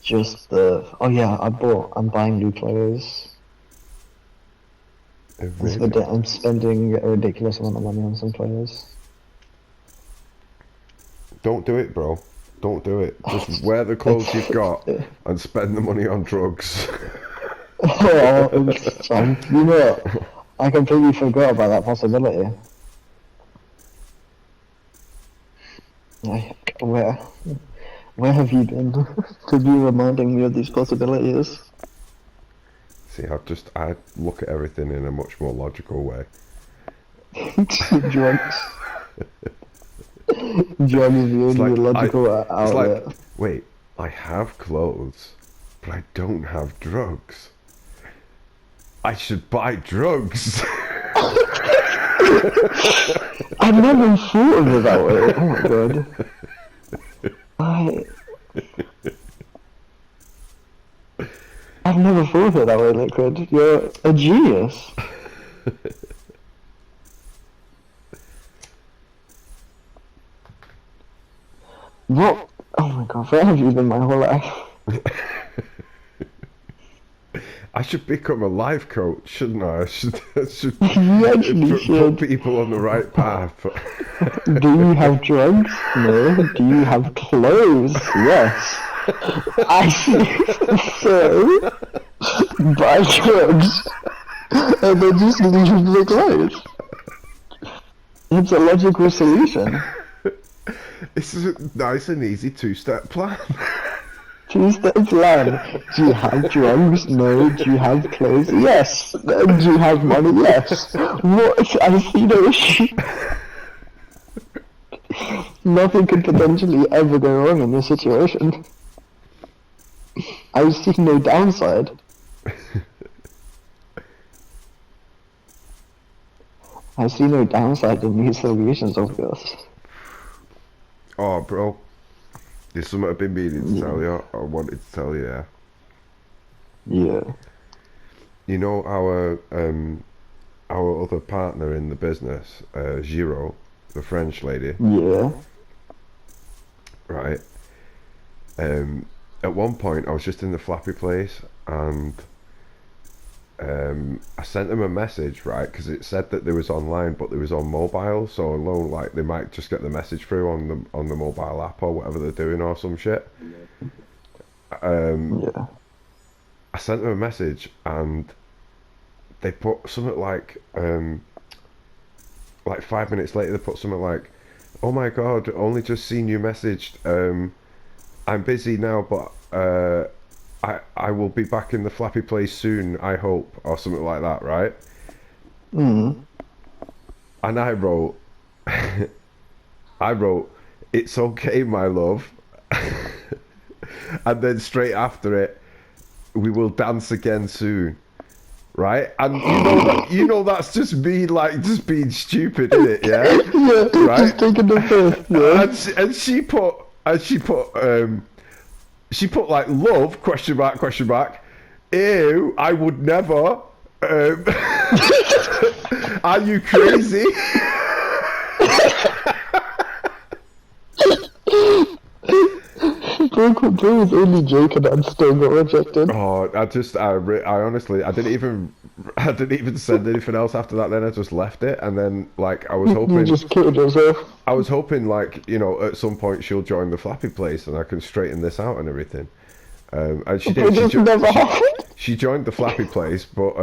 just oh yeah, I'm buying new clothes. Really? I'm spending a ridiculous amount of money on some clothes. Don't do it, bro. Don't do it. Just wear the clothes you've got and spend the money on drugs. Oh, you know what? I completely forgot about that possibility. Where have you been to be reminding me of these possibilities? See, I look at everything in a much more logical way. Drugs. Drugs is the only logical outlet. It's like, wait, I have clothes, but I don't have drugs. I should buy drugs. I've never thought of it that way. Oh my god. I've never thought of it that way, Liquid. You're a genius. What? Oh my god, where have you been my whole life? I should become a life coach, shouldn't I? I should You actually should. put people on the right path. Do you have drugs? No. Do you have clothes? Yes. I see. So, buy drugs and then just leave the clothes. It's a logical solution. This is a nice and easy two-step plan. Two-step plan. Do you have drugs? No. Do you have clothes? Yes. Do you have money? Yes. What? I see no issue. Nothing could potentially ever go wrong in this situation. I see no downside. I see no downside in these solutions of yours. Oh, bro. There's something I've been meaning to tell you. I wanted to tell you, yeah. Yeah. You know our other partner in the business, Giro, the French lady. Yeah. Right. At one point, I was just in the Flappy place, and I sent them a message, right? Because it said that they was online, but they was on mobile. So alone, like they might just get the message through on the mobile app or whatever they're doing or some shit. Yeah. I sent them a message, and they put something like 5 minutes later, they put something like, "Oh my god, only just seen you messaged. I'm busy now, but I will be back in the Flappy place soon, I hope," or something like that, right? Mm. And I wrote, "It's okay, my love." And then straight after it, "We will dance again soon." Right? And you know that's just me, like, just being stupid, innit? Yeah? Yeah, right? just taking the piss, yeah. And she put like, "Love, question mark. Ew, I would never. Are you crazy?" Bro was only joking and still got rejected. Oh, I honestly, I didn't even send anything else after that. Then I just left it, and then like I was You hoping, just killed yourself. I was hoping like, you know, at some point she'll join the Flappy place and I can straighten this out and everything. And she did. She joined the Flappy place, but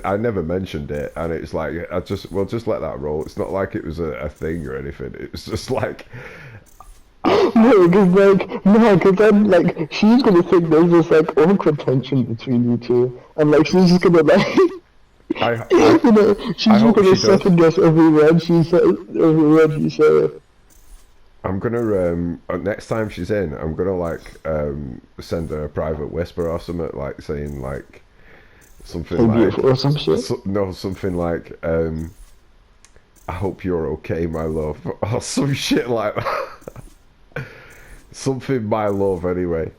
I never mentioned it, and it's like we'll just let that roll. It's not like it was a thing or anything. It was just like. No, because then, like, she's gonna think there's this, like, awkward tension between you two, and, like, she's just gonna, like, you know, she's just gonna second guess every word she says, every word you say. I'm gonna, next time she's in, I'm gonna, like, send her a private whisper or something, like, saying, like, something like... Or some shit? Something like, "I hope you're okay, my love," or some shit like that. Something, my love, anyway,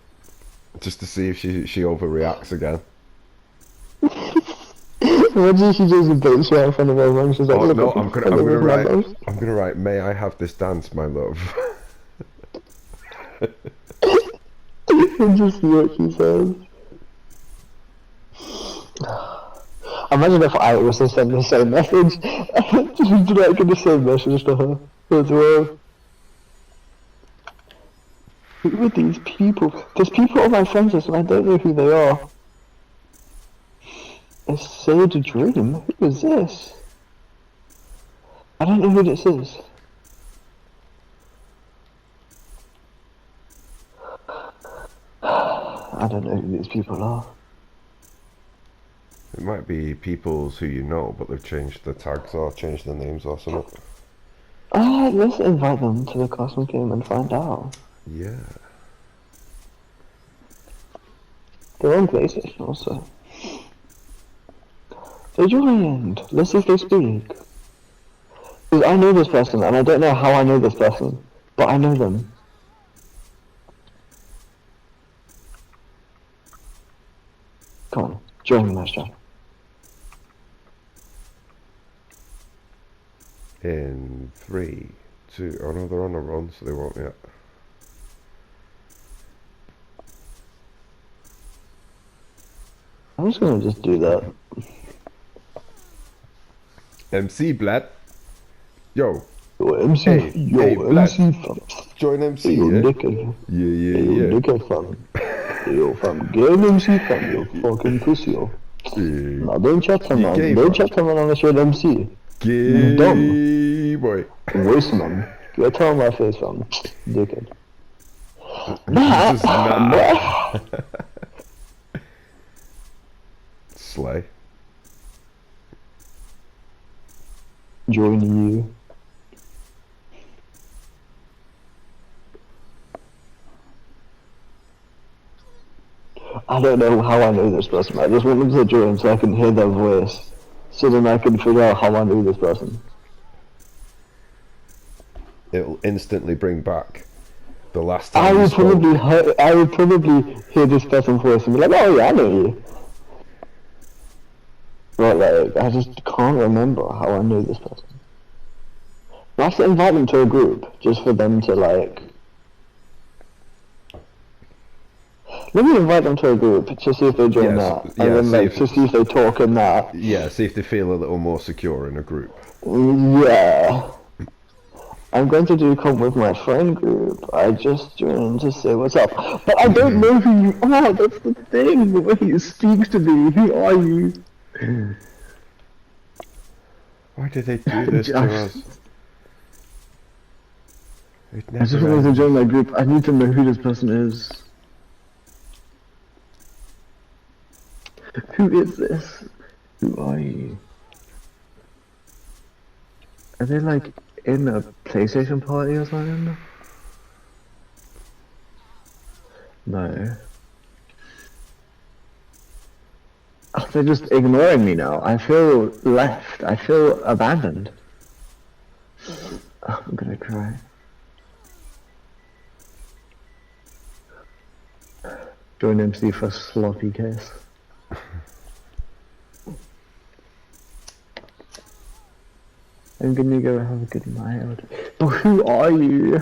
just to see if she overreacts again. Imagine she just dates you in front of everyone. She's like, no, I'm gonna write, "May I have this dance, my love?" and just see what she says. Imagine if I also sent the same message. Just like the same message to her as well. Who are these people? There's people on my friends list and I don't know who they are. It's Soggy Dream? Who is this? I don't know who this is. I don't know who these people are. It might be peoples who you know, but they've changed the tags or changed the names or something. Let's invite them to the Cosmic Game and find out. Yeah. They're on PlayStation also. They joined. Let's see if they speak. Because I know this person, and I don't know how I know this person, but I know them. Come on, join me, Master. In 3, 2. Oh no, they're on a run, so they won't yet. I'm just gonna do that. MC Blad. Yo. Yo, MC. Hey, yo, hey, MC fam. Join MC, Yo, yeah? dickhead. Yeah. Yo, dickhead fam. Yo, fam. Get an MC fam, yo. Fucking pussy, yo. Yeah. Nah, don't chat to man. gay, Don't man. chat to man unless you're an MC. Gay Dumb. boy. Voice man. Get out of my face, fam. Dickhead. This is not. Slay. Join you. I don't know how I know this person. I just want them to join so I can hear their voice. So then I can figure out how I know this person. It'll instantly bring back the last time I you would spoke. probably hear this person's voice and be like, oh yeah, I know you. But like, I just can't remember how I know this person. I have to invite them to a group, just for them to like... Let me invite them to a group, to see if they join that. And then like, to see if they talk in that. Yeah, see if they feel a little more secure in a group. Yeah. I'm going to do come with my friend group. I just joined to say what's up. But I don't know who you are, that's the thing. The way you speak to me, who are you? Why did they do this to us? I just wanted to join my group. I need to know who this person is. Who is this? Who are you? Are they like in a PlayStation party or something? No. Oh, they're just ignoring me now. I feel left. I feel abandoned. Oh, I'm gonna cry. Join MC for sloppy kiss. I'm gonna go have a good night. But who are you?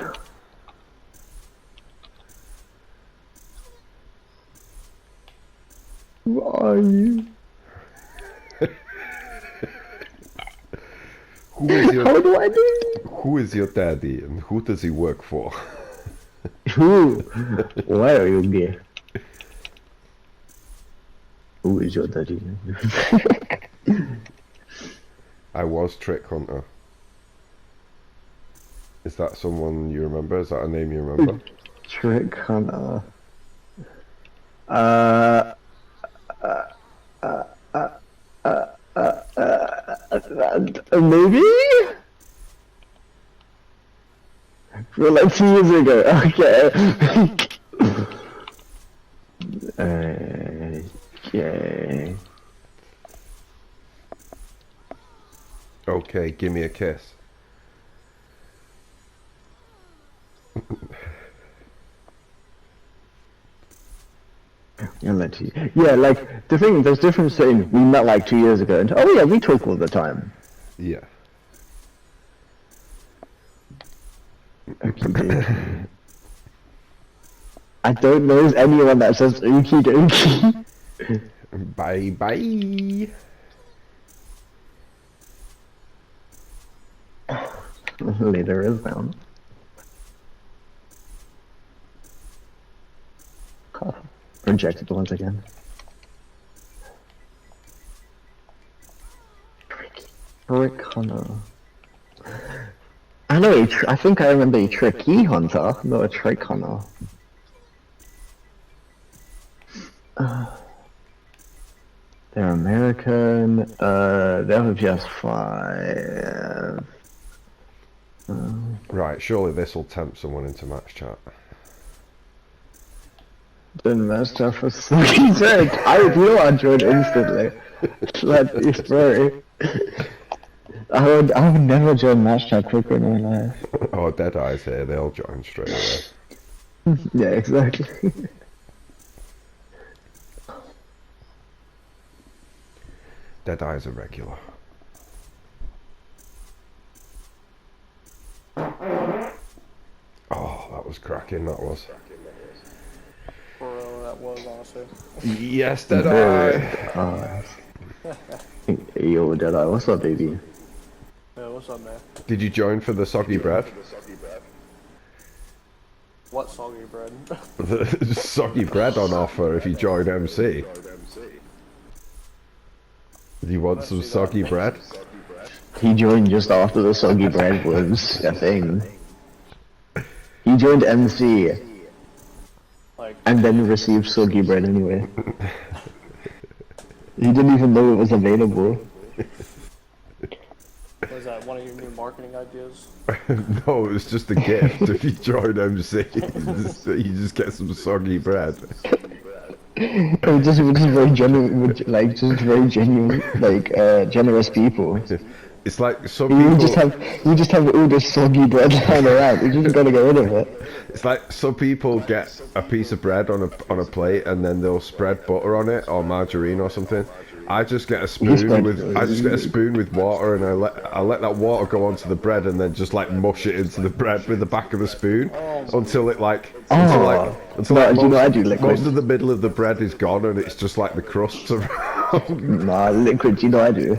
Who are you? How do I do? Who is your daddy and who does he work for? Who? Why are you gay? Who is your daddy? I was Trick Hunter. Is that someone you remember? Is that a name you remember? Trick Hunter. Maybe? Well, like 2 years ago, okay. Okay. Okay, give me a kiss. Yeah, like, the thing, there's difference saying we met like 2 years ago and, oh yeah, we talk all the time. Yeah. Okay. I don't know anyone that says okie dokie. Bye bye. Later is down. Rejected once again. Trick hunter. I know. I think I remember a tricky hunter, not a trick hunter. They're American. They have a PS5. Right, surely this will tempt someone into match chat. Then match chat for Soggy Bread. I will join instantly. Let me spray. I would never join match chat quicker in my life. Oh, Deadeye's here. They'll join straight away. Yeah, exactly. Deadeye's a regular. Oh, that was cracking, that was. Bro, that was awesome. Yes, Deadeye! Yo, Deadeye, what's up, baby? Yeah, what's up, man? Did you join for the Soggy Bread? What soggy bread? The Soggy Bread on offer if you join MC. Do you want some Soggy Bread? He joined just after the Soggy Bread was a thing. He joined MC. Like, and then received Soggy Bread anyway. He didn't even know it was available. was that one of your new marketing ideas? No, it was just a gift. If you join MC, you just get some Soggy Bread. Just very genuine, like just very genuine, like generous people. It's like some people. You just have all this Soggy Bread lying around. You just gotta get rid of it. It's like some people get a piece of bread on a plate and then they'll spread butter on it or margarine or something. I just get a spoon with water and I let that water go onto the bread and then just like mush it into the bread with the back of the spoon until most of the middle of the bread is gone and it's just like the crusts around. Nah, liquid. You know I do.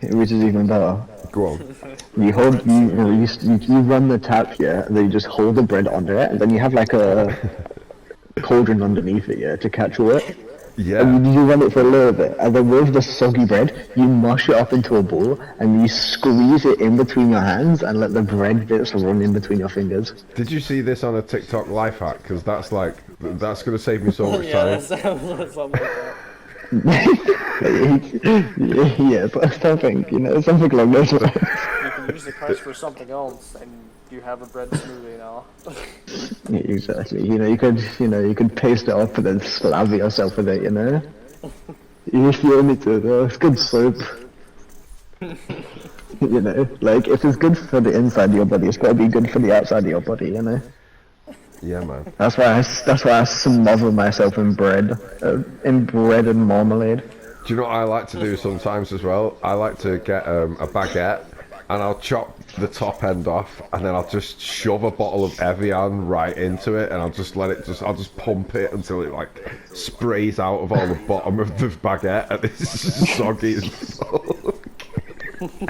Which is even better. Go on. You run the tap here, and then you just hold the bread under it, and then you have like a cauldron underneath it, yeah, to catch all it. Yeah. And you run it for a little bit, and then with the soggy bread, you mush it up into a ball, and you squeeze it in between your hands, and let the bread bits run in between your fingers. Did you see this on a TikTok life hack? Because that's going to save me so much time. Yeah, that sounds something like that. Yeah, but something, something along those lines. You can use the price for something else, and you have a bread smoothie now. Yeah, exactly. You could paste it up and then slather yourself with it. If you only to, it's good soap. Like if it's good for the inside of your body, it's got to be good for the outside of your body. Yeah, man. That's why I smother myself in bread and marmalade. Do you know what I like to do sometimes as well? I like to get a baguette and I'll chop the top end off and then I'll just shove a bottle of Evian right into it and I'll just I'll just pump it until it like sprays out of all the bottom of the baguette and it's just soggy as fuck.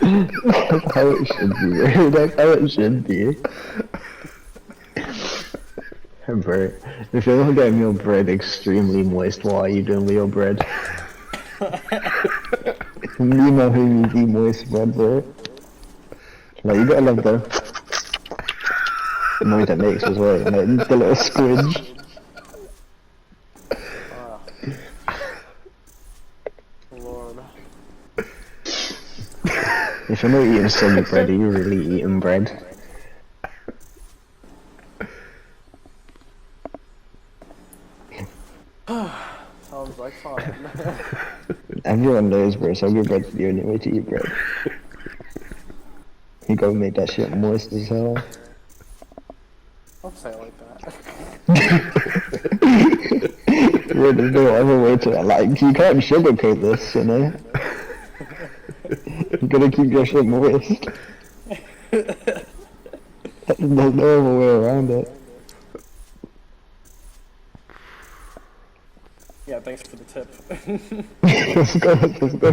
That's how it should be. That's how it should be. Bread. If you're not getting your bread extremely moist, what are you doing with your bread? You know who you eat moist bread, bro. Like, you gotta love the noise that makes as well, the little squidge. Lord. If you're not eating soggy bread, are you really eating bread? Sounds like fun. Everyone knows, bro, soggy bread's the only way to eat bread. You gotta make that shit moist as hell. Don't say it like that. Yeah, there's no other way to it. Like, you can't sugarcoat this, You gotta keep your shit moist. There's no other way around it. tip. Let's go, let's go.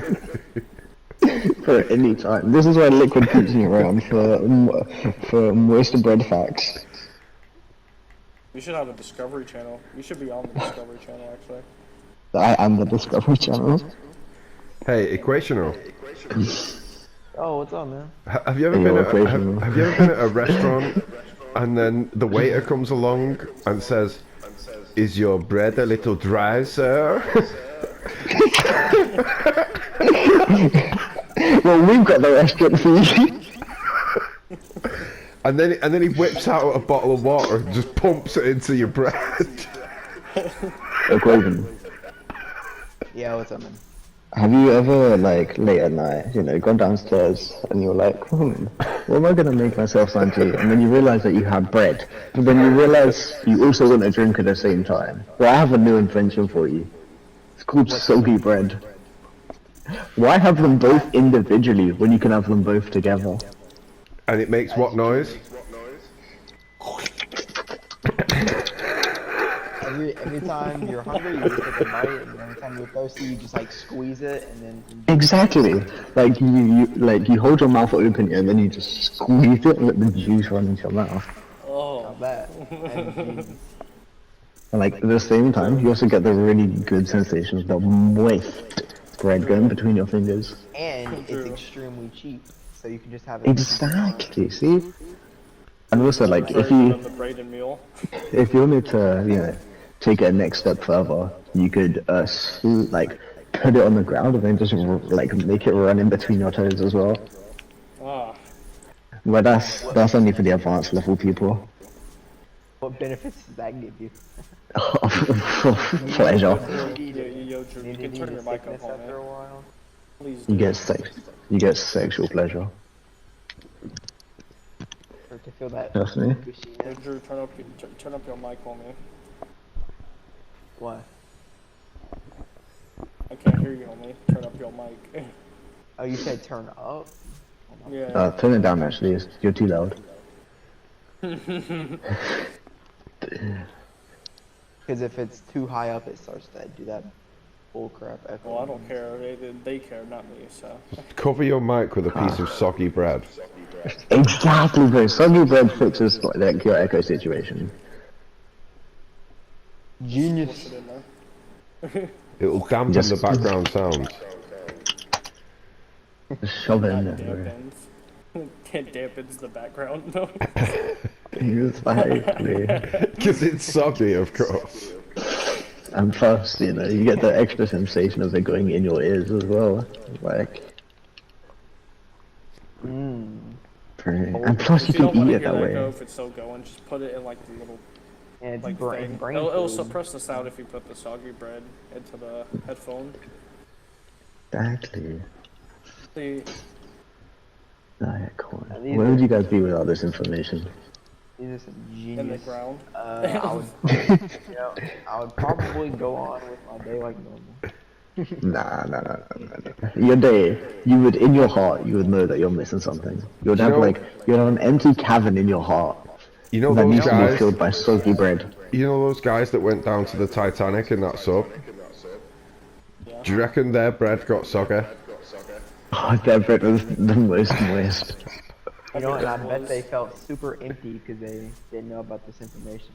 For any time. This is why Liquid keeps me around for moist bread facts. We should have a Discovery Channel. We should be on the Discovery Channel, actually. I am the Discovery Channel. Hey, Equational. Oh, what's up, man? Have you ever been at a restaurant and then the waiter comes along and says, "Is your bread a little dry, sir?" Well, we've got the restaurant for you. And then he whips out a bottle of water and just pumps it into your bread. Equation. Yeah, what's up, man? Have you ever, like, late at night, you know, gone downstairs and you're like, what am I gonna make myself something to eat? And then you realise that you have bread, but then you realise you also want a drink at the same time. Well, I have a new invention for you. It's called Soggy Bread. Why have them both individually when you can have them both together? And it makes what noise? Every time you're hungry, you just take a bite, and every time you're thirsty, you just like squeeze it, and then. Exactly. Like you hold your mouth open and then you just squeeze it and let the juice run into your mouth. Oh. Not bad. And like at the same time, you also get the really good sensation of the moist bread going between your fingers. And it's extremely cheap, so you can just have it. Exactly. See. And also, like, if The Braden meal. you wanted to, you know, take it a next step further, you could, like, put it on the ground and then just, like, make it run in between your toes as well. Ah. But that's only for the advanced level people. What benefits does that give you? Pleasure. You can turn your mic up, after a homie. while. Please You get sexual pleasure. Or to feel that. Trust me. Hey, Drew, turn up your mic, homie. What? I can't hear you, homie. Turn up your mic. Oh, you said turn up? Yeah. Turn it down, actually. You're too loud. Because if it's too high up, it starts to do that bullcrap echo. Well, I don't care. They care, not me, so. Cover your mic with a piece of soggy bread. Exactly, bro. Soggy bread fixes like your echo situation. Genius. Push it in there. It'll dampen Just- the background sound. Just shove it in That there, bro. dampens. It dampens the background noise. Exactly. Because it's soggy, of course. And plus, you know, you get the extra sensation of it going in your ears as well. Like, and plus you If you don't can want eat to it hear that that go, way. if it's still going, just put it in like the little Yeah, it's like brain thing. It'll food. suppress the sound if you put the soggy bread into the headphone. Exactly. See, Alright, cool. these Where are- would you guys be without this information? These are some genius. in the ground. I would, I would probably go on with my day like normal. Nah. Your day, you would, in your heart, you would know that you're missing something. You would have know- you'd have an empty cavern in your heart You know that those needs to be guys? filled by soggy bread. You know those guys that went down to the Titanic in that sub? Yeah. Do you reckon their bread got soggy? Oh, that bread was the most moist. You know, and I it bet was. they felt super empty because they didn't know about this information.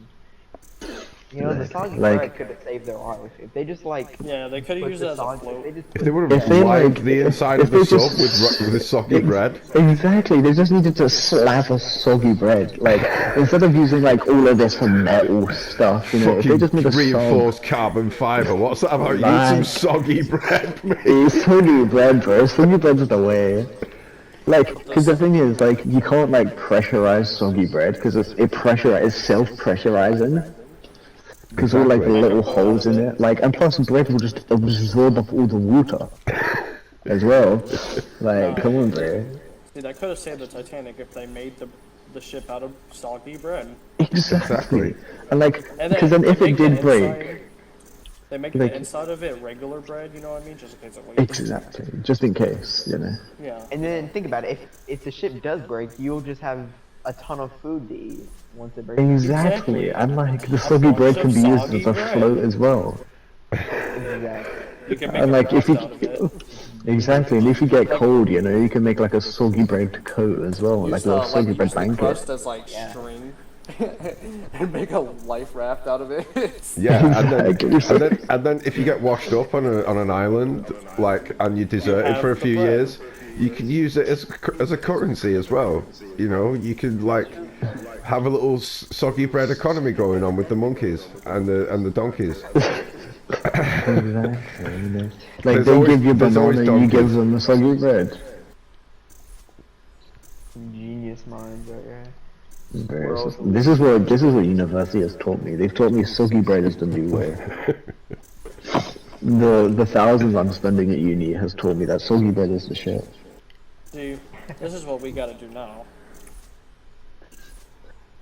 You know, the soggy Like- bread could have saved their life if they just like. Yeah, they could have put used it the as a soggy- float. They just If they would If have they, lined like- the inside if of the they sub just- with soggy bread, Exactly, they just needed to slap a soggy bread. Like, instead of using like all of this metal stuff, you know, if they fucking just made a sog. reinforced carbon fibre. What's that about? Eat Like- some soggy bread, mate. It's soggy bread, bro. Soggy bread's the way. Like, because the thing is, like, you can't like pressurize soggy bread because it's self-pressurizing. Because all like the Exactly. little holes in it, like, and plus bread will just absorb up all the water as well. Like, come on, bro. See, that could have saved the Titanic if they made the ship out of soggy bread. Exactly. And like, And because then if they it make did the break, inside- they make like- the inside of it regular bread. You know what I mean? Just in case it leaks. exactly, just in case, you know. Yeah. And then think about it, if the ship does break, you'll just have a ton of food to eat once it breaks. Exactly, and like the soggy bread can be used as a float as well. Exactly. You can make And a like if crust you out of it. exactly, and if you get cold, you know, you can make like a soggy bread coat as well, like a little soggy bread Use the blanket. crust as like Yeah. string and make a life raft out of it. Yeah, Exactly. and then if you get washed up on an island, like, and you're deserted have for a the few bread. years, you can use it as a currency as well. You know, you can like have a little soggy bread economy going on with the monkeys and the donkeys. Exactly. You know. Like There's they give you always banana, you give donkeys. them the soggy bread. Genius minds right here. This is what university has taught me. They've taught me soggy bread is the new way. The thousands I'm spending at uni has taught me that soggy bread is the shit. See, this is what we gotta do now.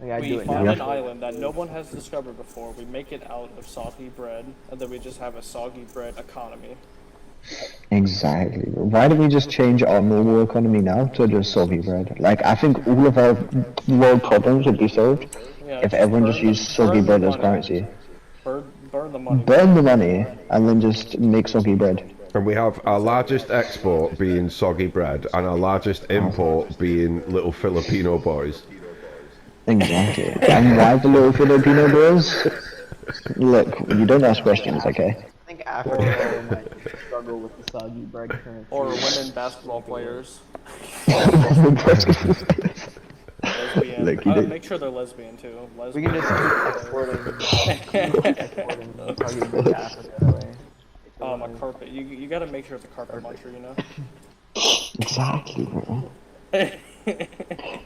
I gotta We do it find now. an island that no one has discovered before, we make it out of soggy bread, and then we just have a soggy bread economy. Exactly. Why don't we just change our normal economy now to just soggy bread? Like I think all of our world problems would be solved Yeah, if everyone just used soggy burn the bread as money. currency. Burn the money. Burn the money and then just make soggy bread. And we have our largest export being soggy bread, and our largest import being little Filipino boys. Exactly. And why the little Filipino boys? Look, you don't ask questions, okay? I think Africa might struggle with the soggy bread currency. Or women basketball players. Lesbian. Look, you did- Make sure they're lesbian too. We can just keep exporting soggy bread to Africa that way. A carpet. You gotta make sure it's a carpet muncher, you know? Exactly, bro.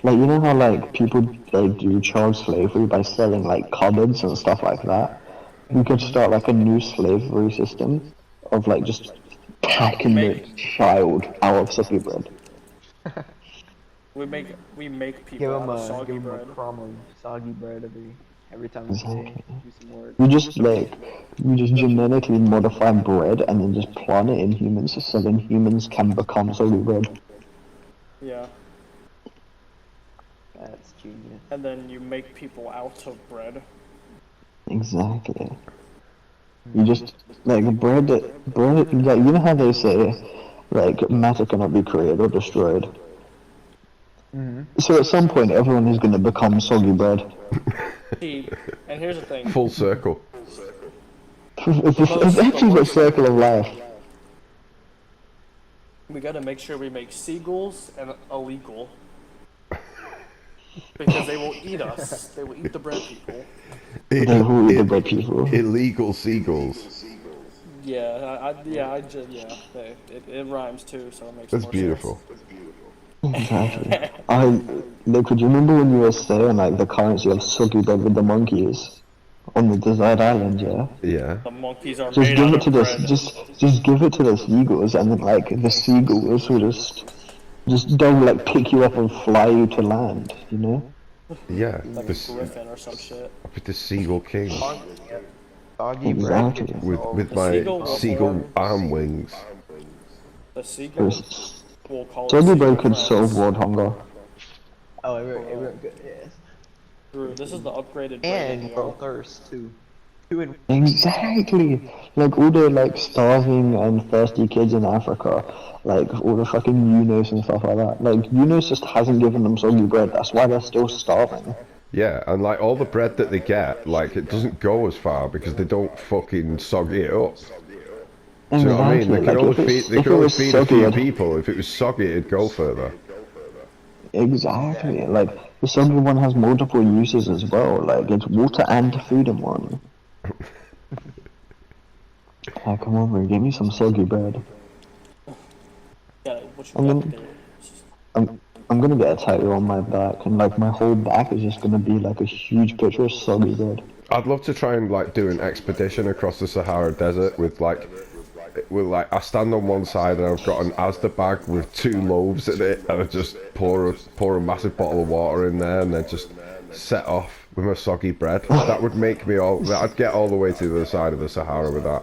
Like, you know how, like, people, like, do child slavery by selling, like, cupboards and stuff like that? We could start, like, a new slavery system of, like, just packing the child out of soggy bread. We make Give people them out of soggy give 'em a bread. crumb of soggy bread every time we Exactly. do some work. We just genetically modify bread and then just plant it in humans so then humans can become soggy bread. Yeah. That's genius. And then you make people out of bread. Exactly. You just, like, bread, like, you know how they say, like, matter cannot be created or destroyed? So at some point, everyone is going to become soggy bread. See, and here's the thing. Full circle. It's actually the circle of life. We gotta make sure we make seagulls and illegal. Because they will eat us. They will eat the bread people. They will eat the bread people. Illegal seagulls. Yeah, it rhymes too, so it makes That's more beautiful. sense. Exactly. Look, do you remember when you were saying, like, the currency of soggy bread with the monkeys on the desert island, yeah? Yeah. The monkeys are Just made give out it to of this, bread. just give it to the seagulls, and then, like, the seagulls will just don't, like, pick you up and fly you to land, you know? Yeah. Like a griffin or some shit. With the Seagull King. Soggy bread. Exactly. With The my seagull will seagull form- arm wings. The seagulls will call it Soggy seagull bread could friends. solve world hunger. Oh, it really good. Yes. Drew, this is the upgraded And bread, for yo. thirst too. Two in Exactly. Like all the like starving and thirsty kids in Africa, like all the fucking UNOS and stuff like that. Like UNOS just hasn't given them soggy bread. That's why they're still starving. Yeah, and like all the bread that they get, like it doesn't go as far because they don't fucking soggy it up. Do you know what I mean? They can only feed a few people. If it was soggy, it'd go further. Exactly. Like the soggy one has multiple uses as well. Like it's water and food in one. Oh, come on, bro. Give me some soggy bread. Yeah, what you And got then- there? I'm gonna get a tattoo on my back, and like my whole back is just gonna be like a huge picture of soggy bread. I'd love to try and like do an expedition across the Sahara Desert with like I stand on one side and I've got an Asda bag with 2 loaves in it, and I just pour a massive bottle of water in there and then just set off with my soggy bread. That would make me I'd get all the way to the side of the Sahara with that.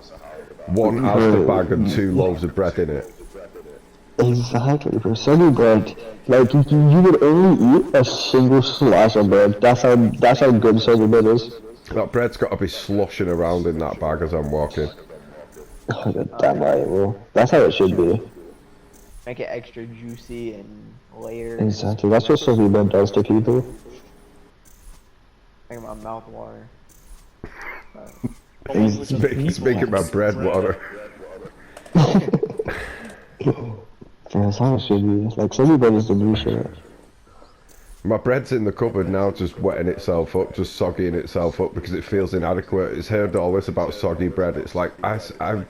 1 Asda bag and 2 loaves of bread in it. Exactly, bro. Soggy bread, like you would only eat a single slice of bread. That's how good soggy bread is. That bread's got to be sloshing around in that bag as I'm walking. Oh, you're damn right, well, that's how it should be. Make it extra juicy and layered. Exactly, that's what Soggy Bread does to people. Make my mouth water. It's making my bread water. That's how it should be. Like, Soggy Bread is the new shit. My bread's in the cupboard now, just wetting itself up, just soggying itself up because it feels inadequate. It's heard all this about soggy bread. It's like, I'm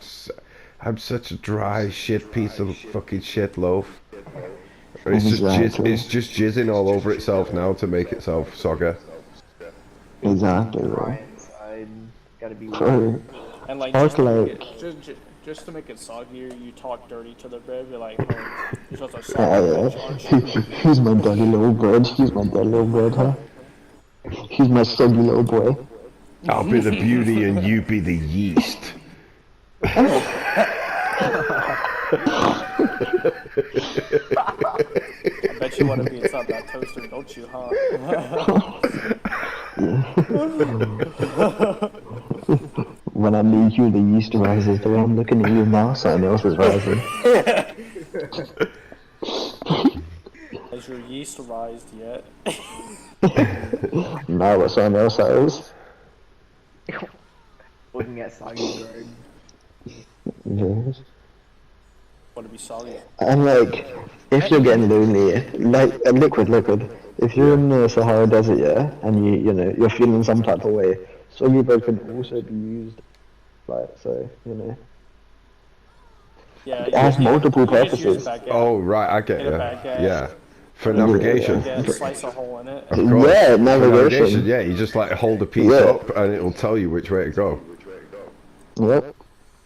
such a dry shit piece of fucking shit loaf. It's just it's just jizzing all over itself now to make itself soggy. Exactly, bro. Dry inside. Gotta be Bro, And like, Fuck, just to make it soggier, you talk dirty to the bread. Be like, oh, you're supposed to soggy yeah. bitch, aren't you? He's my dirty little bread. He's my dirty little bread, huh? He's my soggy little boy. I'll be the beauty and you be the yeast. I bet you want to be inside that toaster, don't you, huh? When I meet you, the yeast rises. The way I'm looking at you now, something else is rising. Has your yeast rised yet? Now what something else is. looking at soggy bread. Yes. Want to be soggy? And like, if you're getting lonely, like a liquid. If you're in the Sahara Desert, yeah, and you know you're feeling some type of way, soggy bread can also be used, like so, you know. Yeah, It has multiple you just use purposes. a baguette. Oh right, I get Get a you. baguette. Yeah, for navigation. Yeah, slice a hole in it. Of course. Yeah, For navigation. yeah, you just like hold a piece Yeah. up and it'll tell you which way to go. Yep.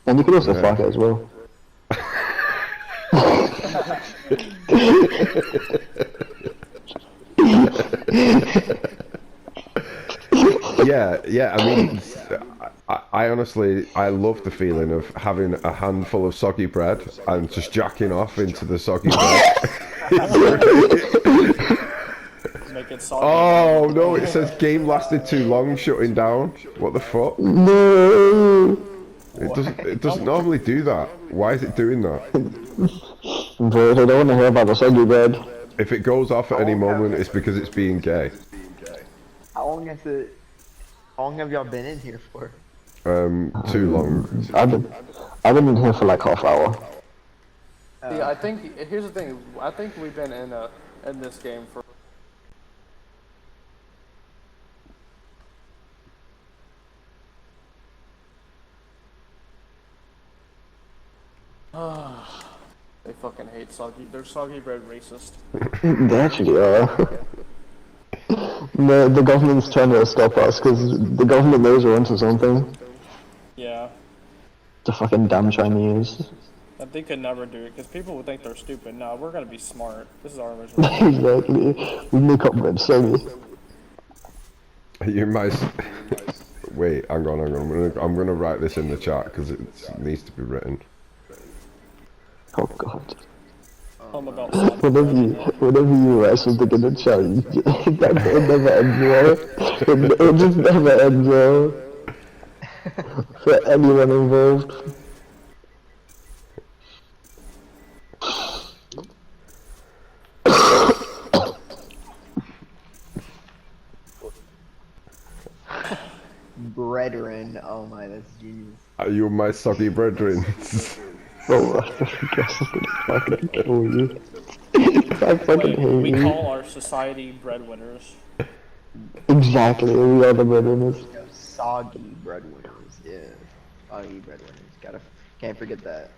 And you can also fuck it as well. Yeah. I mean, I honestly, I love the feeling of having a handful of soggy bread and just jacking off into the soggy bread. Make it soggy. Oh no! It says game lasted too long, shutting down. What the fuck? No. It doesn't normally do that. Why is it doing that? Bro, they don't want to hear about the soggy bread. If it goes off at any moment, it's because it's being gay. How long have y'all been in here for? Too long. I've been in here for like half hour. See, I think here's the thing. I think we've been in this game for. They fucking hate soggy. They're soggy bread racist. They actually are. The government's trying to stop us because the government knows we're onto something. Yeah. The fucking damn Chinese. But they could never do it because people would think they're stupid. No, we're gonna be smart. This is our original. Exactly. We make up bread soggy. You might. Wait, hang on. I'm gonna write this in the chat because it needs to be written. Oh god. About soggy Whenever you write something in the chat, it never ends well. It just never ends well. For anyone involved. Brethren, oh my, that's genius. Are you my soggy brethren? Oh, I guess I'm gonna fucking kill you. I fucking Wait, hate we you. call our society breadwinners. Exactly, we are the breadwinners. Soggy breadwinners, yeah. Soggy breadwinners, can't forget that.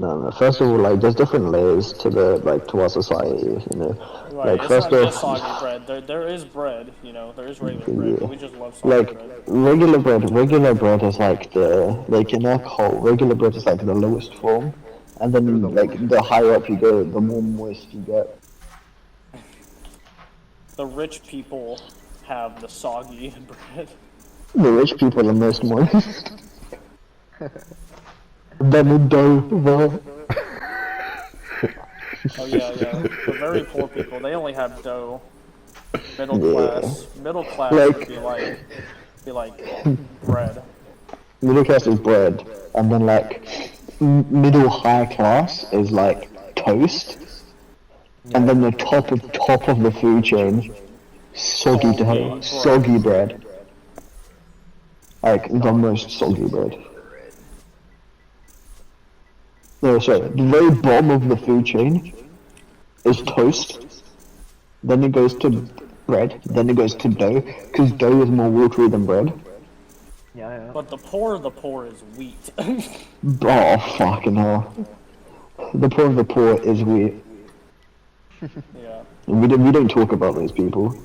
No, first of all, like, there's different layers to to our society, you know. Right, Like, it's first not just off, soggy bread. There is bread, you know. There is regular bread, but we just love soggy like, bread. regular bread is like in our cult, regular bread is like the lowest form. And then, like, the higher up you go, the more moist you get. The rich people have the soggy bread. The rich people are the most moist. Then the dough, bro. Oh yeah. The very poor people, they only have dough. Middle class Like- would be like bread. Middle class is bread, and then like middle high class is like toast, and then the top of the food chain, soggy bread, like the most soggy bread. No, sorry, the very bottom of the food chain is toast, then it goes to bread, then it goes to dough, because dough is more watery than bread. Yeah. But the poor of the poor is wheat. Oh, fucking hell. The poor of the poor is wheat. Yeah. We don't talk about those people.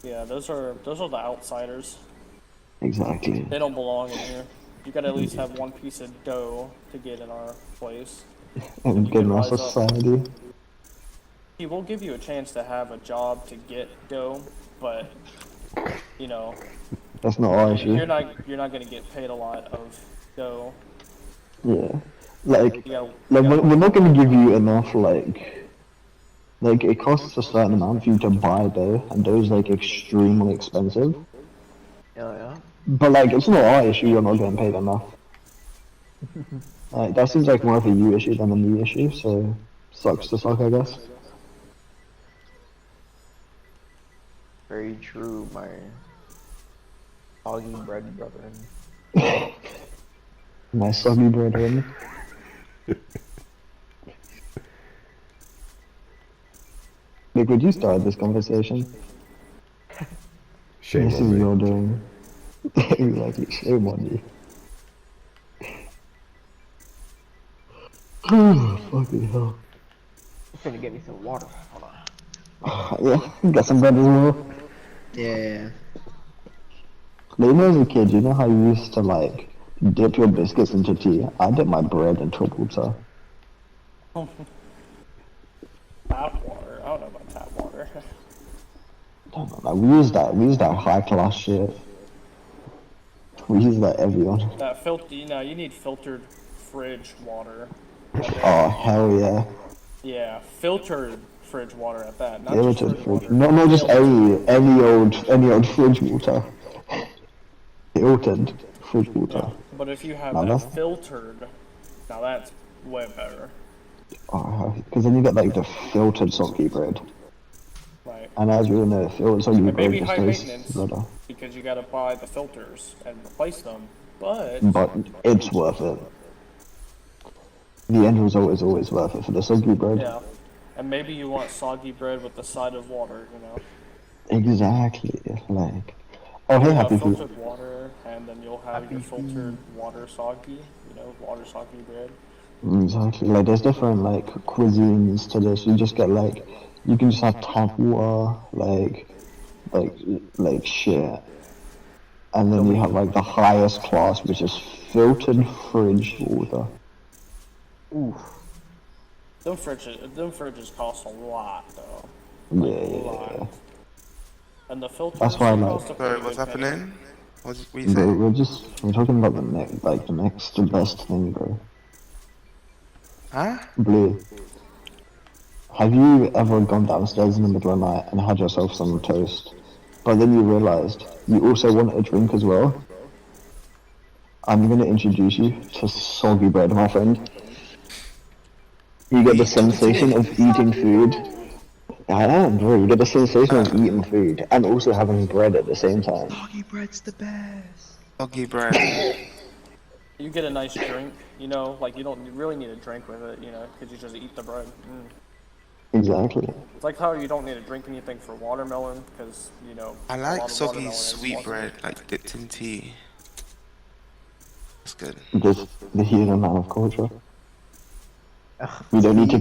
Yeah, those are the outsiders. Exactly. They don't belong in here. You gotta at least have one piece of dough to get in our place. And get in our rise up. society. He will give you a chance to have a job to get dough, but you know, That's not our issue. you're not gonna get paid a lot of dough. Yeah. Like, You we're gotta not gonna give you enough, like it costs a certain amount for you to buy dough, and dough is like extremely expensive. Yeah. But like, it's not our issue you're not getting paid enough. Like, that seems like more of a you issue than a me issue, so sucks to suck, I guess. Very true, my soggy bread brethren. My soggy brethren. Nick, would you start this conversation? Shame This on is me. your doing. Exactly, shame on you. Fucking hell. I'm finna get me some water. Hold on. Yeah, got some bread as well. Yeah. But you know, as a kid, you know how you used to like dip your biscuits into tea? I dip my bread into water. tap water. I don't know about tap water. I don't know, like we use that high class shit. We use that everyone. That you need filtered fridge water. Oh hell yeah. Yeah, filtered fridge water at that. Not just Filtered fridge fridge. water. Not just any old fridge water. Filtered fridge water. Yeah, but if you have Now that that's- filtered, now that's way better. Oh, because then you get like the filtered soggy bread. Right. And as we all know, filtered soggy It may bread be just high tastes maintenance better. because you gotta buy the filters and replace them, but But it's worth it. The end result is always worth it for the soggy bread. yeah. And maybe you want soggy bread with the side of water, you know. Exactly. Like, oh hey, You'll happy have feet. filtered water, and then you'll have your filtered water soggy, you know, water soggy bread. Exactly. Like, there's different like cuisines to this. You just get like, you can just have tap water, like shit, and then you have like the highest class, which is filtered fridge water. Oof. Them fridges cost a lot, though. Yeah. And the filters That's why, like- cost a pretty Sorry, what's good penny. happening? What you Bro, saying? we're talking about the next best thing, bro. Huh? Blue. Have you ever gone downstairs in the middle of the night and had yourself some toast, but then you realized you also want a drink as well? I'm gonna introduce you to soggy bread, my friend. You get the sensation of eating food. I am, bro. You get the sensation of eating food and also having bread at the same time. Soggy bread's the best. Soggy bread. You get a nice drink, you know, like you don't really need a drink with it, you know, because you just eat the bread. Exactly. It's like how you don't need to drink anything for watermelon, because, you know, I a lot like of soggy watermelon is sweet water. bread, like dipped in tea. That's good. Just the human amount of culture. We don't need to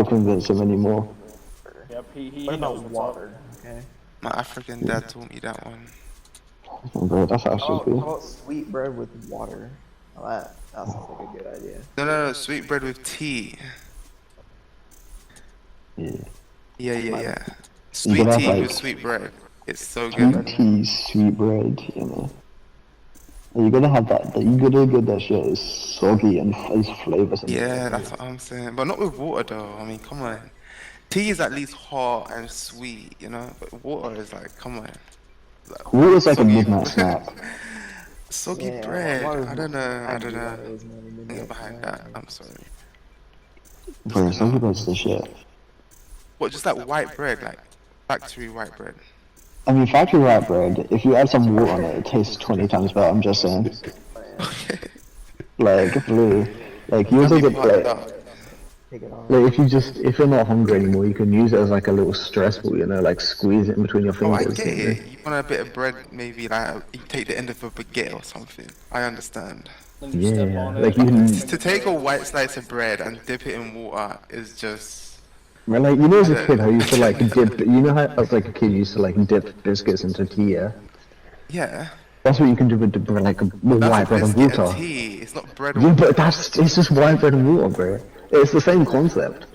convince him anymore. Yep, he What knows about what's up. water? Okay. My African dad taught me that one. Bro, that's actually How cool. about sweet bread with water? Oh, that sounds like a good idea. No, sweet bread with tea. Yeah. Yeah. Sweet gotta have, tea like, with sweet bread. It's so Sweet good. tea, sweet bread, you know. You gotta have that. You gotta get that shit is soggy and has flavors in it. Yeah, that's what I'm saying. But not with water though. I mean, come on. Tea is at least hot and sweet, you know? But water is like, come on. Like, Water's like a soggy. midnight snack. Soggy Yeah, bread. what I don't know. I do don't know. what it is, man, and then Thinking get behind that, that. man. I'm sorry. Bro, Soggy Bread's the shit. What? Just like white bread, like factory white bread. I mean, factory white bread, if you add some water on it, it tastes 20 times better, I'm just saying. Like, blue. Like, you Can also be get, part of that. Take it on. like, if you're not hungry anymore, you can use it as like a little stress ball, you know, like squeeze it in between your Oh, I fingers. get You know? it. You want a bit of bread, maybe like you take the end of a baguette or something. I understand. Then you step Yeah, on it. like you can, To take a white slice of bread and dip it in water is just. well, like, you know, as a I kid, I don't- used to like dip, you know how as like a kid you used to like dip biscuits into tea, yeah? Yeah, That's what you can do with the bread, like with that's white a bread and biscuit and water. tea. It's not bread Yeah, or but it's just white bread and water, bro. It's the same concept.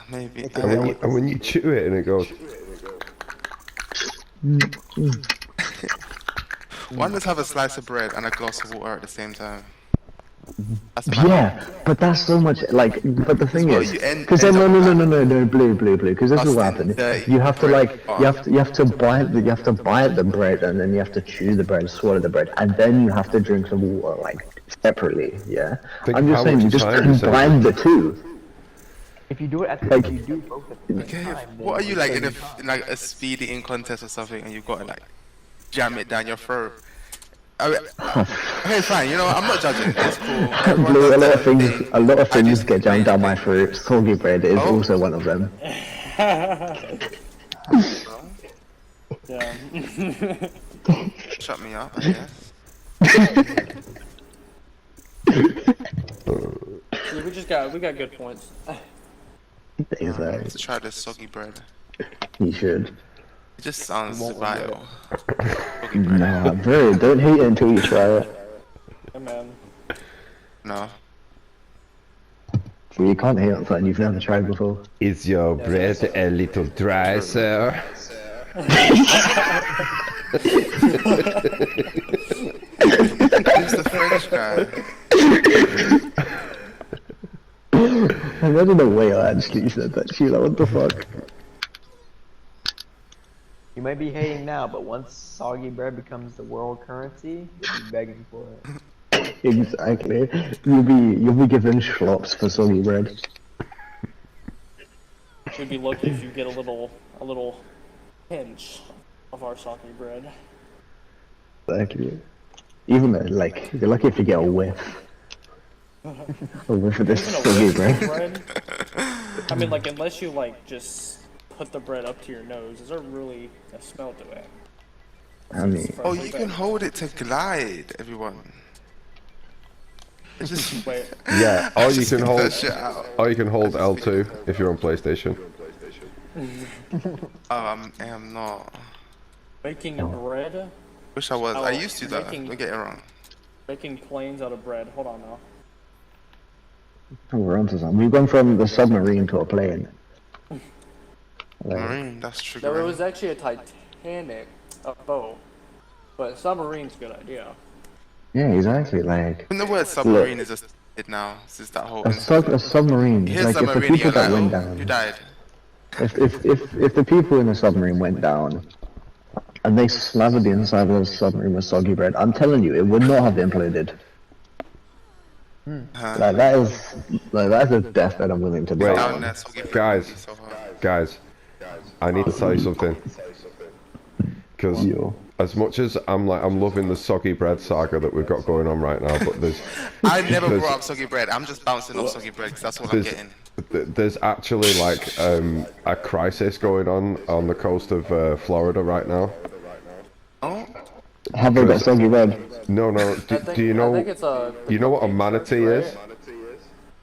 maybe. It's And when you chew it and it goes, Why not have a slice of bread and a glass of water at the same time? That's my Yeah, but that's so much like. But the thing what is, you end- because then end no, up no, with no, no, no, no, blue, because this is what Disgusting, happened. dirty You have to bread. like, Oh. you have to bite the bread, and then you have to chew the bread, swallow the bread, and then you have to drink the water like separately. Yeah, Think I'm of just how saying, much you just time you combine the two. If you do it at the, Like- if you do both at the same Okay, time, then what are you like in it's a like a speed eating contest or something, and you've got to like jam it down your throat? Okay, fine. You know, what, I'm not judging. It's cool. Everyone Blue, does a lot their of own things, thing. a lot of I do things get jammed down my thing. throat. Soggy bread is Oh. also one of them. Yeah. Shut me up, I guess. See, we got good points. Exactly. Let's try this soggy bread. You should. It just sounds vile. Soggy bread. Nah, bro, don't hate it until you try it. Hey, man. No. Well, you can't hate on something you've never tried before. "Is your bread a little dry, sir?" Who's the French guy? Imagine the way I actually said that shit, like, what the fuck? You might be hating now, but once soggy bread becomes the world currency, you'll be begging for it. Exactly. You'll be given schlops for soggy bread. We'd be lucky if you get a little pinch of our soggy bread. Exactly. Even though, like, you're lucky if you get a whiff. A whiff of this Isn't a soggy whiff bread. of bread? I mean, like, unless you like just put the bread up to your nose, is there really a smell to it? I mean, Oh, you can hold it to glide, everyone. It's just Wait, Yeah, or you just can get hold, that shit out. or you can hold L2 if you're on PlayStation. Oh, I'm not. making bread? Wish I was. I Oh, used to though. making- Don't get it wrong. Making planes out of bread. Hold on now. oh, we're onto something. We've gone from the submarine to a plane. Like, Marine, that's No, it triggering. was actually a Titanic, a boat. But submarine's a good idea. yeah, exactly. Like, And the word submarine is just it now. Since that whole. a submarine. Here's Like, if the submarine. people You're that like, went oh, down. you died. If the people in the submarine went down and they slathered the inside of the submarine with soggy bread, I'm telling you, it would not have imploded. Like that's a death that I'm willing to Wait. die Down on. there, so give Guys. so hard. Guys, I need to tell you something. Because Yo. as much as I'm loving the soggy bread saga that we've got going on right now, but I never brought up soggy bread. I'm just bouncing off soggy bread because that's what I'm getting. there's actually like a crisis going on the coast of Florida right now. Oh, Have they got soggy bread? No, do you know? I think it's a. You know what a manatee is?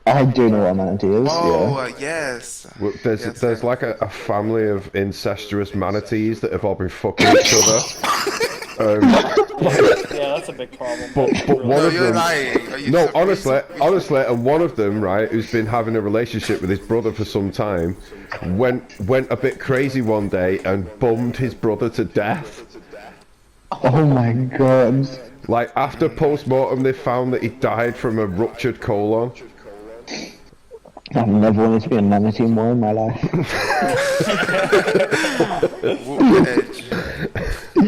I do know what a manatee is. oh, Yeah. yes. Well, there's Yes, there's sir. like a family of incestuous manatees that have all been fucking each other. Yeah, that's a big problem. But one No, of you're them. lying. Are you No, serious? honestly, and one of them, right, who's been having a relationship with his brother for some time, went a bit crazy one day and bummed his brother to death. Oh my god. Like after post-mortem, they found that he died from a ruptured colon. I've never wanted to be a manatee more in my life. Walk the edge.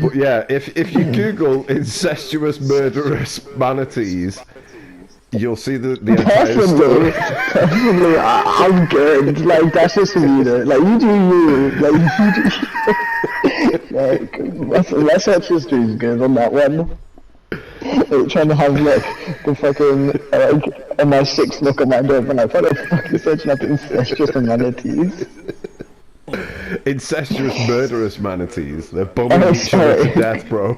But yeah, if you Google incestuous murderous manatees, you'll see the entire story. Personally, I'm good. Like, that's just me, though. Like, you do you. Like, you do like, my search history is good on that one. Like, trying to have, like, the fucking, like, a nice 6 look on my door, and like, what the fuck is searching up incestuous manatees? Incestuous murderous manatees. They're bumming each other to death, bro.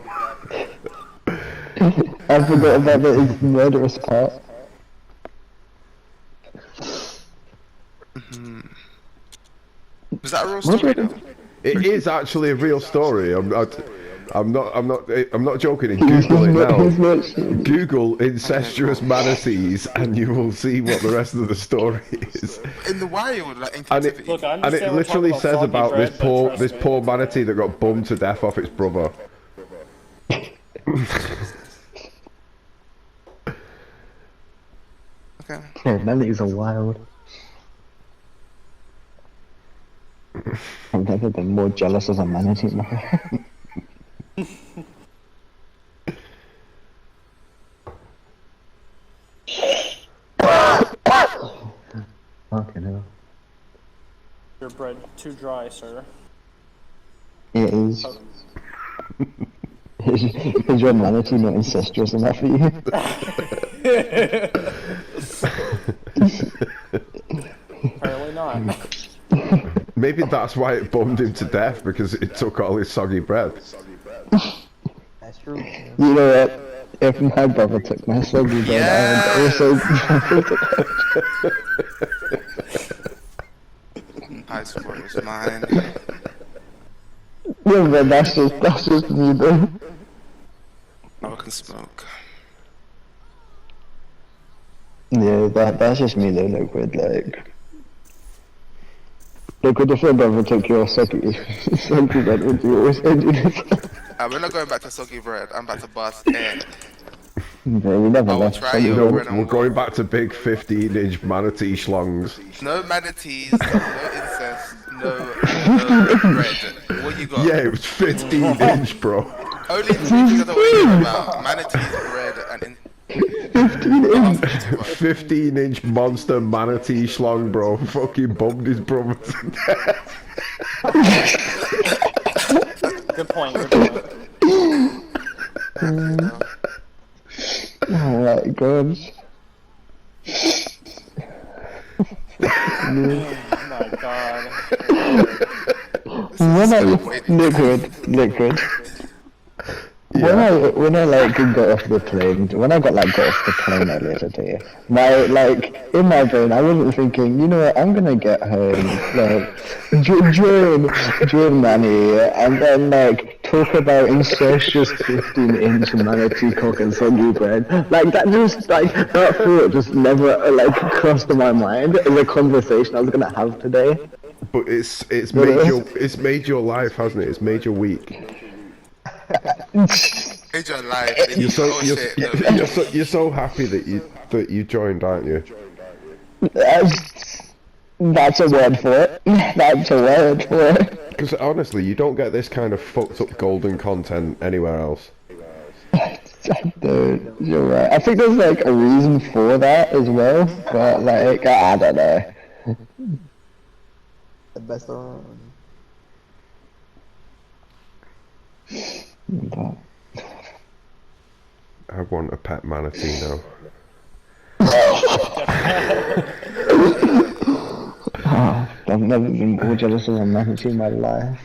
I forgot about the murderous part. Was that a real story though? It is actually a real story. I'm not joking. Google it now. Google incestuous manatees, and you will see what the rest of the story is. In the wild, like in And captivity. Look, I And understand it we're literally talking says Soggy about Bread, but trust this me. poor manatee that got bummed to death off its brother. Okay. Yeah, manatees are wild. I've never been more jealous of a manatee in my life. Fucking hell. Your bread too dry, sir. It is. Is your manatee not incestuous enough for you? Apparently not. Maybe that's why it bummed him to death, because it took all his soggy bread. That's true. Yeah. You know what? If my brother took my soggy bread, I would also I support was mine. Yeah, but that's just me though. I can smoke. Yeah, that's just me though, Liquid, like... Liquid, if your brother took your soggy bread, would you always do this? We're not going back to soggy bread. I'm about to bust in. No, we never I will left try soggy you. bread. We're going back to big 15-inch manatee schlongs. No manatees, no incest, no bread. What you got? Yeah, it was 15-inch, bro. Only two things I don't want to hear about: manatees, bread, and 15-inch monster manatee schlong, bro. Fucking bumped his brother to death. Good point, good point. Oh my god. Oh my god. When Liquid. Yeah. When I like got off the plane, earlier today, in my brain I wasn't thinking, you know what, I'm gonna get home, like, join Manny, and then like talk about incestuous 15-inch manatee cock and soggy bread. Like that just that thought just never like crossed my mind as a conversation I was gonna have today. But it's made your life, hasn't it? It's made your week. made your life. You're so happy that you joined, aren't you? That's a word for it. That's a word for it. Because honestly, you don't get this kind of fucked up golden content anywhere else. Dude, you're right. I think there's like a reason for that as well, but like I don't know. The best around. But... I want a pet manatee now. Oh, I've never been more jealous of a manatee in my life.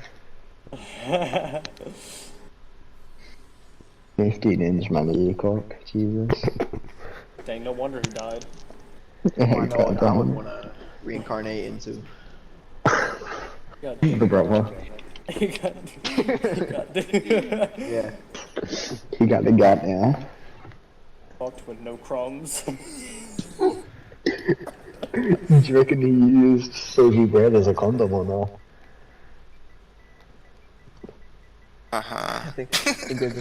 15-inch manatee cock, Jesus. Dang, no wonder he died. I know what I would want to reincarnate into. God, The brother. he got Yeah. He got the gut, yeah. fucked with no crumbs. Do you reckon he used soggy bread as a condom or no? Uh-huh. I think there's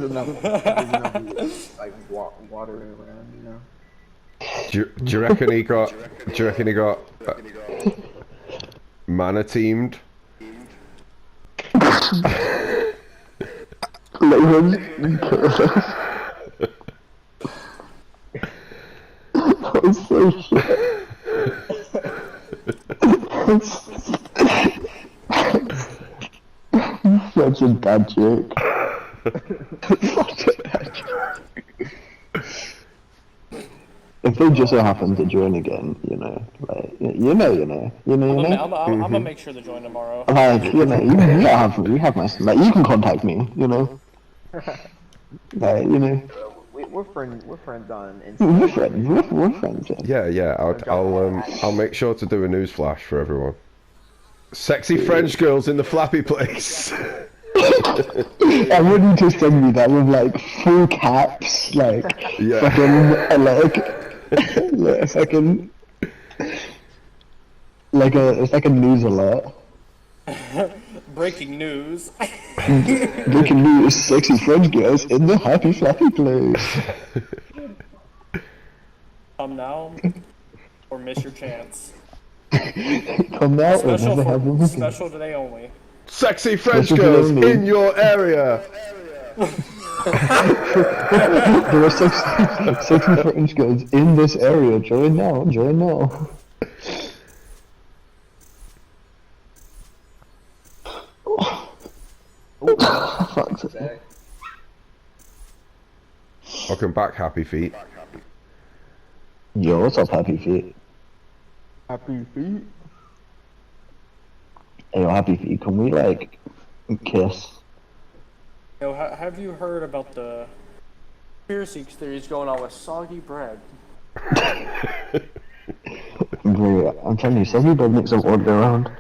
enough like water around, you know. Do you reckon he got mana teamed? That's so shit. Such a bad joke. Such a bad joke. If they just so happen to join again, you know, like, I'm gonna make sure to join tomorrow. like, you know, you have my, like, you can contact me, you know, like, you know, We're friends on we're Instagram. we're friends, yeah. Yeah. I'll make sure to do a news flash for everyone. Sexy French girls in the flappy place. I want you to send me that with like full caps, like Yeah. fucking like fucking like it's like a news alert. Breaking news. Breaking news: sexy French girls in the happy flappy place. Come now, or miss your chance. Come now or Special never have a weekend. special today only. Sexy French Special girls only. in your area. There are sexy French girls in this area. Join now. Join now. Fuck's sake. Welcome back, Happy Feet. Yo, what's up, Happy Feet? Happy feet. Hey, yo, Happy Feet, can we, like, kiss? Yo, have you heard about the conspiracy theories going on with Soggy Bread? Bro, I'm telling you, Soggy Bread makes them order around.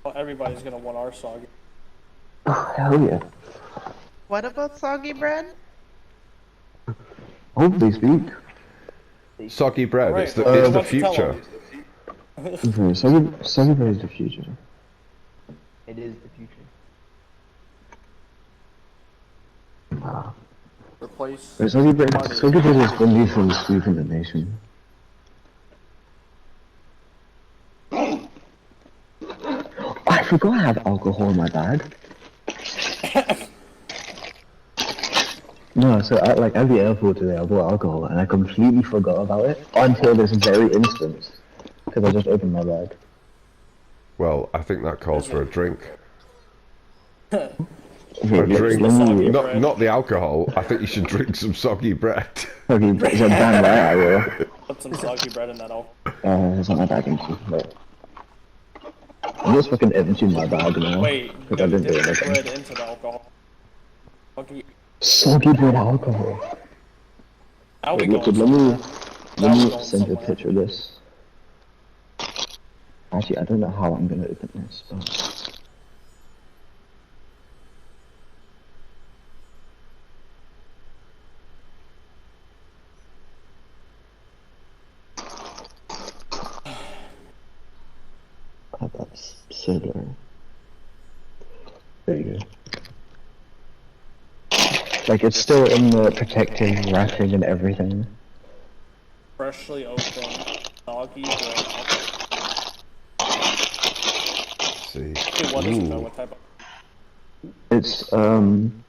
Well, everybody's gonna want our Soggy. Oh, hell yeah. What about soggy bread? Hope they speak. Soggy bread. Right, It's the well, it's the let's tell future. 'em. Bro, Soggy Bread is the future. It is the future. Nah. Replace. Bro, Soggy Bread is only for the sweeping the nation. I forgot I have alcohol in my bag. No, so at the airport today, I bought alcohol and I completely forgot about it until this very instance, because I just opened my bag. Well, I think that calls for a drink. Okay, A drink, let me- not the alcohol. I think you should drink some soggy bread. Okay, so damn right I will. Put some Soggy Bread in that all. It's not my bag empty, but I'm just fucking emptying my bag now. Wait, because I didn't do dip the anything. bread into the alcohol. Soggy bread alcohol. Now we Wait, going Richard, let somewhere. me Now we going send you a somewhere. picture of this. Actually, I don't know how I'm gonna open this, but... God, that's so blurry. There you go. Like, it's still in the protective wrapping and everything. Freshly opened Soggy Bread. Let's see. Hey, what does it know? Ooh. What type of... It's, lime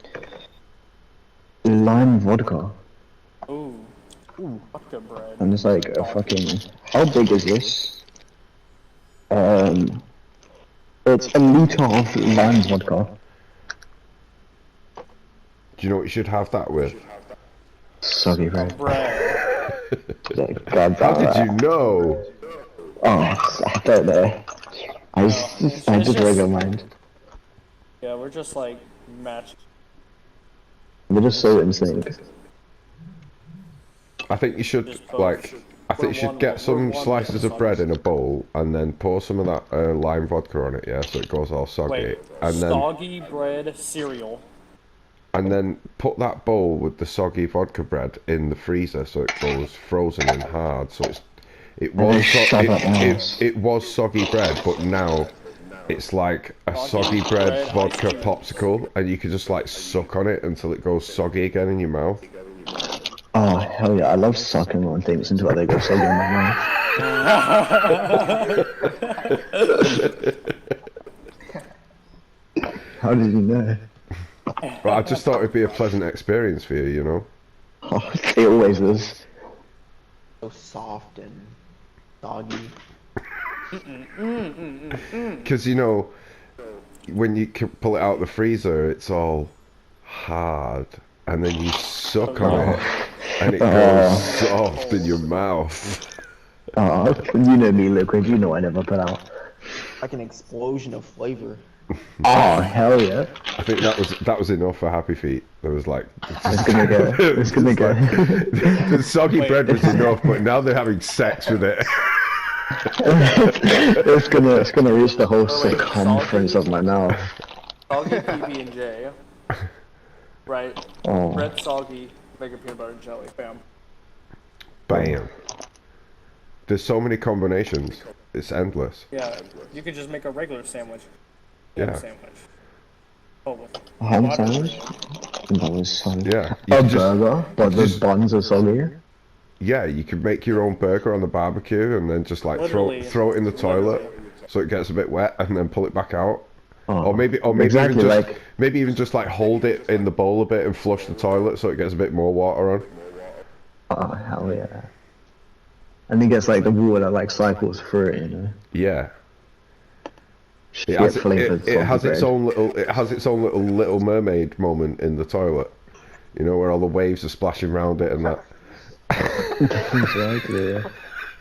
vodka. Ooh. Vodka bread. And it's like a fucking... How big is this? It's a liter of lime vodka. Do you know what you should have that with? Soggy bread. Bread. God How damn did you it. know? Oh, I don't know. I it's just just- read your mind. Yeah, we're just like matching. We're just so in sync. I think you should Just both. like. I think you should get some slices of bread in a bowl and then pour some of that lime vodka on it, yeah, so it goes all soggy. Wait, And then Soggy Bread cereal. put that bowl with the soggy vodka bread in the freezer so it goes frozen and hard. So it was shove up ass. it was soggy bread, but now it's like a soggy bread vodka iced tea. popsicle, and you can just like suck on it until it goes soggy again in your mouth. Oh, hell yeah, I love sucking on things until they go soggy in my mouth. How did you know? Well, I just thought it'd be a pleasant experience for you, you know. Oh, it always is. So soft and soggy. Because you know, when you pull it out the freezer, it's all hard, and then you suck on it, and it goes soft in your mouth. Oh, you know me, Liquid. You know I never put out. Like an explosion of flavor. Oh, hell yeah. I think that was enough for Happy Feet. There was like, It's gonna go. It's gonna go. the soggy bread was enough, but now they're having sex with it. It's gonna reach the whole circumference of my mouth. Soggy PB&J. Right. Oh. Bread soggy, bacon peanut butter and jelly. Bam. Bam. There's so many combinations. It's endless. Yeah, you could just make a regular sandwich. Yeah. Sandwich. Oh, with Ham water. sandwich? That was soggy. Yeah. You A can just, burger, but the buns are soggy. yeah, you could make your own burger on the barbecue and then just like Literally. throw it in the toilet so it gets a bit wet and then pull it back out. Or maybe exactly, even just like- maybe even just like hold it in the bowl a bit and flush the toilet so it gets a bit more water on. Oh, hell yeah. And it gets like the water like cycles through it, you know. Yeah. Shit It flavored has its bread. own little mermaid moment in the toilet. You know, where all the waves are splashing around it and that. Exactly, yeah.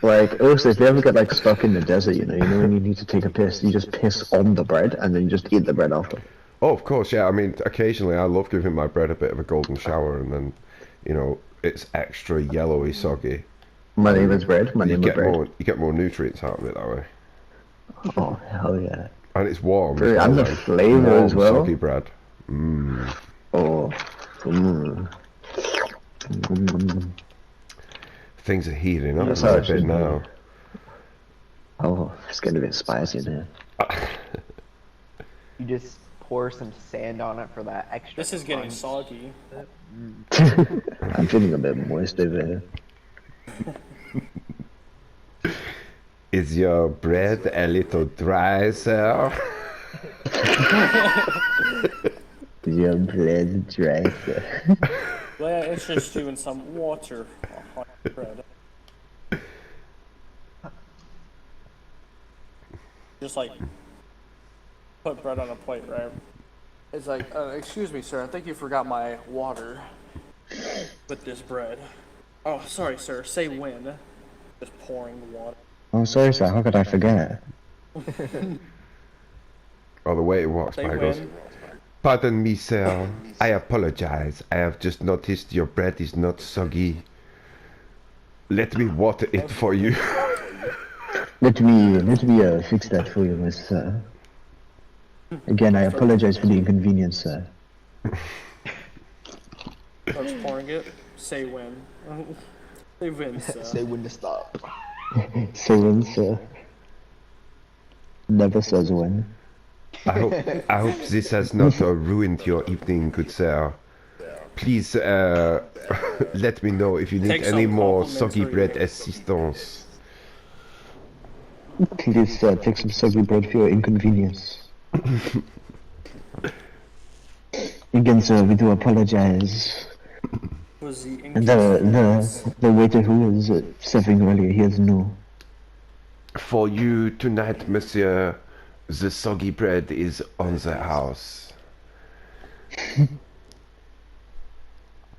Like, also, if you ever get like stuck in the desert, you know when you need to take a piss, you just piss on the bread and then you just eat the bread after. Oh, of course, yeah. I mean, occasionally I love giving my bread a bit of a golden shower and then, you know, it's extra yellowy, soggy. My name is bread. My name is bread. You get more nutrients out of it that way. Oh, hell yeah. And it's warm. Dude, as and well, the like, flavour warm, as well. Soggy bread. Mmm. Oh. Mm. Mm. Things are heating up That's a how little it bit should be. now. Oh, it's getting a bit spicy in here. You just pour some sand on it for that extra. This is getting crunch. soggy. I'm feeling a bit moist over here. Is your bread a little dry, sir? Your bread dry, sir. May I interest you in some water on bread? Just like put bread on a plate, right? It's like, excuse me, sir. I think you forgot my water with this bread. Oh, sorry, sir. Say when. Just pouring the water. Oh, sorry, sir. How could I forget? Oh, the way it walks Say by goes, when. pardon me, sir. I apologize. I have just noticed your bread is not soggy. Let me water it for you. Let me fix that for you, Miss sir. Again, I apologize for the inconvenience, sir. Starts pouring it. Say when. Say when, sir. Say when to stop. Say when, sir. Never says when. I hope this has not ruined your evening, good sir. Please let me know if you need Take any some more soggy complimentary- bread assistance. Please, sir, take some soggy bread for your inconvenience. Again, sir, we do apologize. Was the The waiter who was serving earlier, he has no. For you tonight, monsieur, the soggy bread is on the house.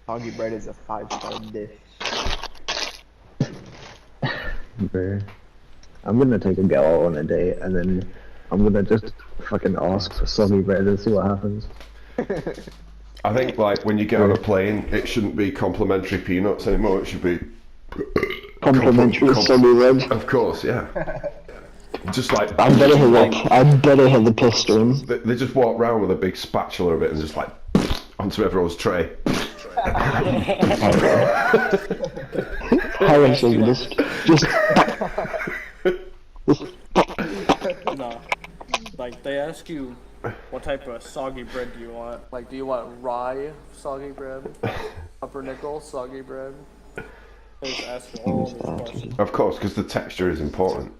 Soggy bread is a 5-star dish. Bro. I'm gonna take a girl out on a date and then I'm gonna just fucking ask for soggy bread and see what happens. I think, like, when you get on a plane, it shouldn't be complimentary peanuts anymore. It should be Complimentary soggy bread. Of course, yeah. Just like I better hit the piss stream. they just walk around with a big spatula of it and just like onto everyone's tray. How else is this? Just No. Like, they ask you, what type of soggy bread do you want? Like, do you want rye soggy bread? Pumpernickel soggy bread? They just ask you all these questions. Of course, because the texture is important.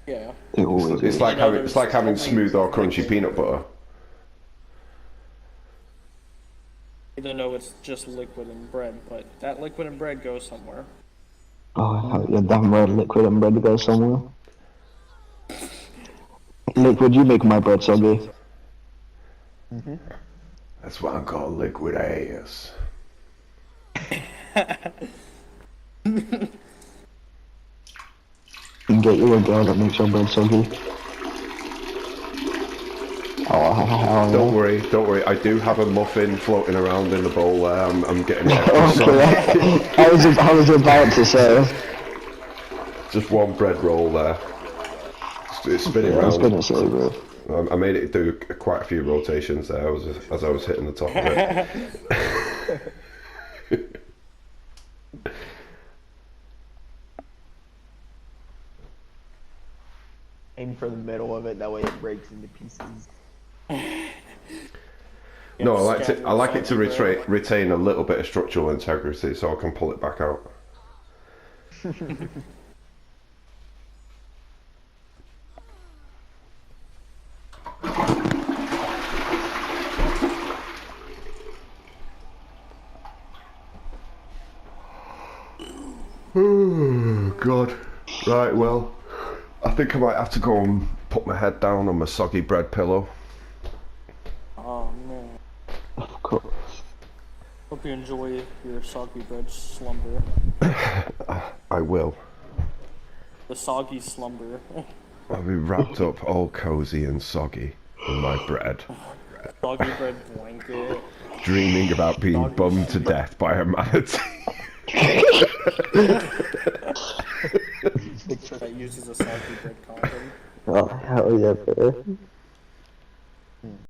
Yeah. it always It's is. like You know, having there's smooth or crunchy peanut butter. Even though it's just liquid and bread, but that liquid and bread goes somewhere. Oh, you're damn right, liquid and bread to go somewhere. Liquid, you make my bread soggy. That's why I'm called liquid ass. You get you a girl that makes your bread soggy. Oh, hell Don't worry. I do have a muffin floating around in the bowl there. I'm getting it. Okay, I was about to say. Just one bread roll there. It's spinning I was round. gonna say, bro. I made it do quite a few rotations there as I was hitting the top of it. Aim for the middle of it, that way it breaks into pieces. No, I like it to retain a little bit of structural integrity, so I can pull it back out. Oh God! Right, well, I think I might have to go and put my head down on my soggy bread pillow. Oh man. Of course. Hope you enjoy your soggy bread slumber. I will. The soggy slumber. I'll be wrapped up all cozy and soggy in my bread, Soggy bread blanket. dreaming about being bummed to death by a manatee. That uses a soggy bread condom. Oh, hell yeah, bro.